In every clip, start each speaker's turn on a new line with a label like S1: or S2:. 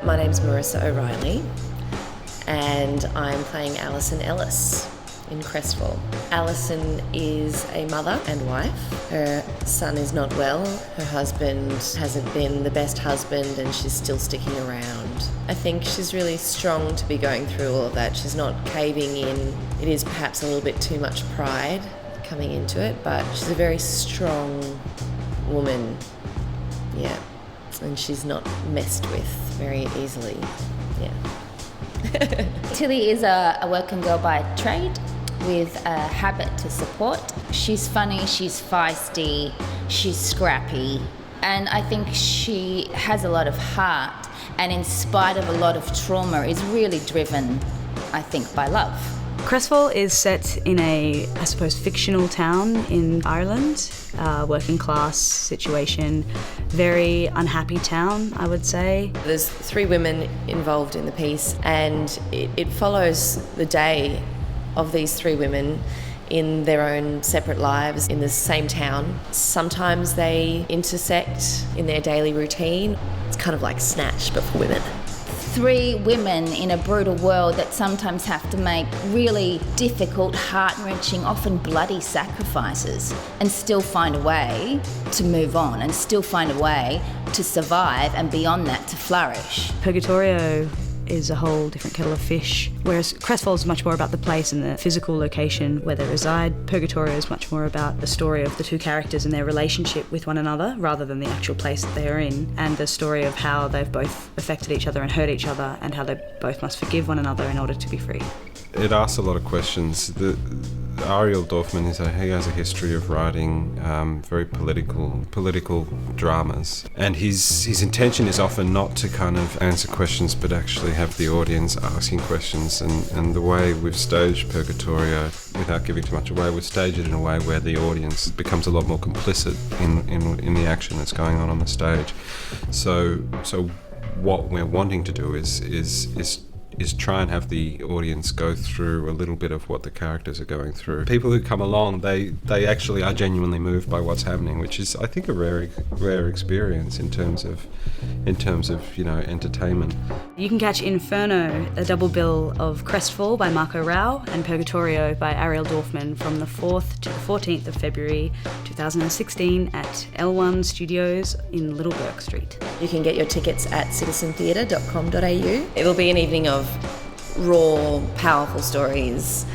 S1: My name's Marissa O'Reilly, and I'm playing Allison Ellis in Cresswell. Allison is a mother and wife. Her son is not well. Her husband hasn't been the best husband, and she's still sticking around. I think she's really strong to be going through all of that. She's not caving in. It is perhaps a little bit too much pride coming into it, but she's a very strong woman. Yeah. And she's not messed with very easily. Yeah.
S2: Tilly is a working girl by trade with a habit to support. She's funny, she's feisty, she's scrappy, and I think she has a lot of heart, and in spite of a lot of trauma is really driven, I think, by love.
S3: Cresswell is set in a, I suppose, fictional town in Ireland, working class situation, very unhappy town, I would say.
S1: There's 3 women involved in the piece, and it follows the day of these 3 women in their own separate lives in the same town. Sometimes they intersect in their daily routine. It's kind of like Snatch, but for women.
S2: 3 women in a brutal world that sometimes have to make really difficult, heart-wrenching, often bloody sacrifices and still find a way to move on and still find a way to survive and beyond that to flourish.
S3: Purgatorio is a whole different kettle of fish, whereas Cresswell is much more about the place and the physical location where they reside. Purgatorio is much more about the story of the 2 characters and their relationship with one another rather than the actual place that they are in, and the story of how they've both affected each other and hurt each other and how they both must forgive one another in order to be free.
S4: It asks a lot of questions. Ariel Dorfman he has a history of writing very political dramas, and his intention is often not to kind of answer questions but actually have the audience asking questions, and the way we've staged Purgatorio, without giving too much away, we've staged it in a way where the audience becomes a lot more complicit in the action that's going on the stage. So what we're wanting to do is try and have the audience go through a little bit of what the characters are going through. People who come along, they actually are genuinely moved by what's happening, which is, I think, a rare experience in terms of entertainment.
S3: You can catch Inferno, a double bill of Cresswell by Marco Rao and Purgatorio by Ariel Dorfman from the 4th to the 14th of February 2016 at L1 Studios in Little Bourke Street.
S1: You can get your tickets at citizentheatre.com.au. It'll be an evening of raw, powerful stories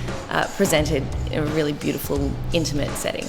S1: presented in a really beautiful, intimate setting.